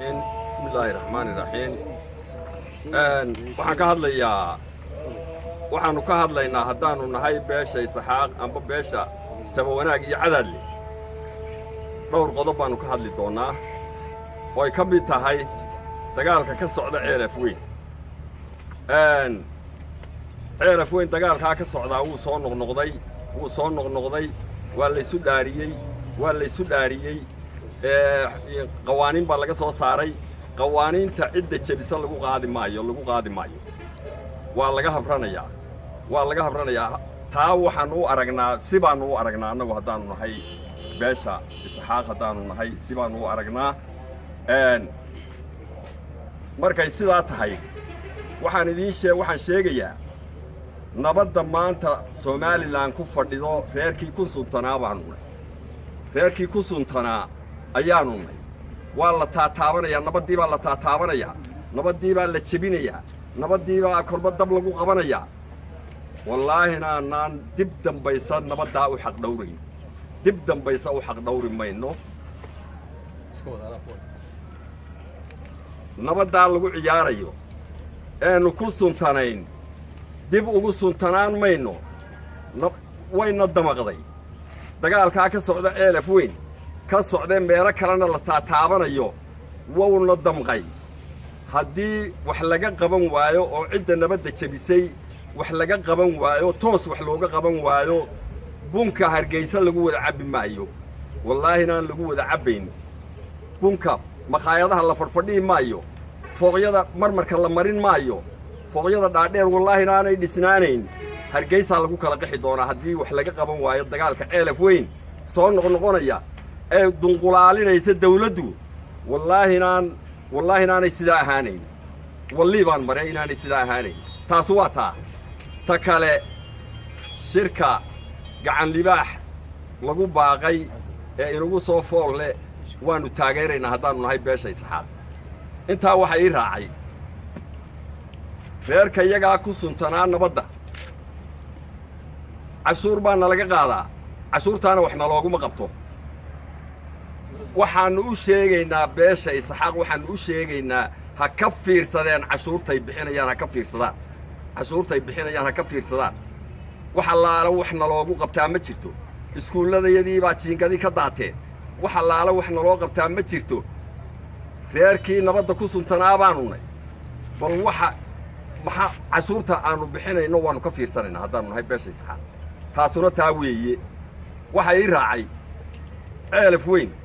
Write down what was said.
الرحيم بسم الله الرحمن الرحيم waxaan ka hadlayaa waxaanu ka hadlaynaa haddaanu nahay beesha Isxaaq amba beesha Saba Wanaag iyo Cadaadle dhowr qodob baanu ka hadli doonaa oo ay ka mid tahay dagaalka ka socda Ceelaf Weyn dagaalka ka socda uu soo noqnoqday waa la isu dhaariyay qawaaniin baa laga soo saaray qawaaniinta cidda jabisa lagu qaadi maayo waa laga habranayaa taa waxaan u aragnaa sibaanu u aragnaa annagu haddaanu nahay beesha Isxaaq haddaanu nahay sibaanu u aragnaa markay sidaa tahay waxaan sheegayaa nabadda maanta Somaliland ku fadhido reerkii ku suntanaa baanu nahay reerkii ku suntanaa ayaanu nahay waa la taataabanayaa nabaddii baa la taataabanayaa nabaddii baa la jebinayaa nabaddii baa korba dab lagu qabanayaa wallaahina aanaan dib dambaysa nabaddaa u xaq dhowrayn dib dambaysa u xaq dhowri mayno nabaddaa lagu ciyaarayo eenu ku suntanayn dib ugu suntanaan mayno wayna damaqday dagaalkaa ka socda Ceelaf Weyn ka socdee meelo kalena la taataabanayo wowna damqay haddii wax laga qaban waayo oo cidda nabadda jabisay wax laga qaban waayo toos wax looga qaban waayo bunka Hargeysa lagu wada cabbi maayo wallaahi inaan lagu wada cabbayn bunka maqaayadaha la fadhiin maayo fooqyada marmarka la marin maayo fooqyada dhaadheer wallaahi inaanay dhisnaanayn Hargeysa lagu kala qixi doonaa haddii wax laga qaban waayo dagaalka Ceelaf Weyn soo noqnoqonaya ee dunqulaalinaysa dawladdu wallaahi inaanay sidaa ahaanayn wallii baan maray inaanay sidaa ahaanayn taas waa ta kale shirka gacan libaax lagu baaqay ee inagu soo fool leh waanu taageeraynaa haddaanu nahay beesha Isxaaq intaa waxa ii raacay reerka iyagaa ku suntanaa nabadda cashuur baa nalaga qaadaa cashuurtaana wax nalooguma qabto waxaanu u sheegaynaa beesha Isxaaq waxaanu u sheegaynaa ha ka fiirsadeen cashuurtay bixinayaan ha ka fiirsadaan waxa laala wax naloogu qabtaa ma jirto iskuuladayadii baa jiingadii ka daateen waxa laala wax naloo qabtaa ma jirto reerkii nabadda ku suntanaa baanu nay bal maxaa cashuurta aanu bixinayno waanu ka fiirsanaynaa haddaanu nahay beesha Isxaaq taasuna taa weeye waxa ii raacay Ceelaf Weyn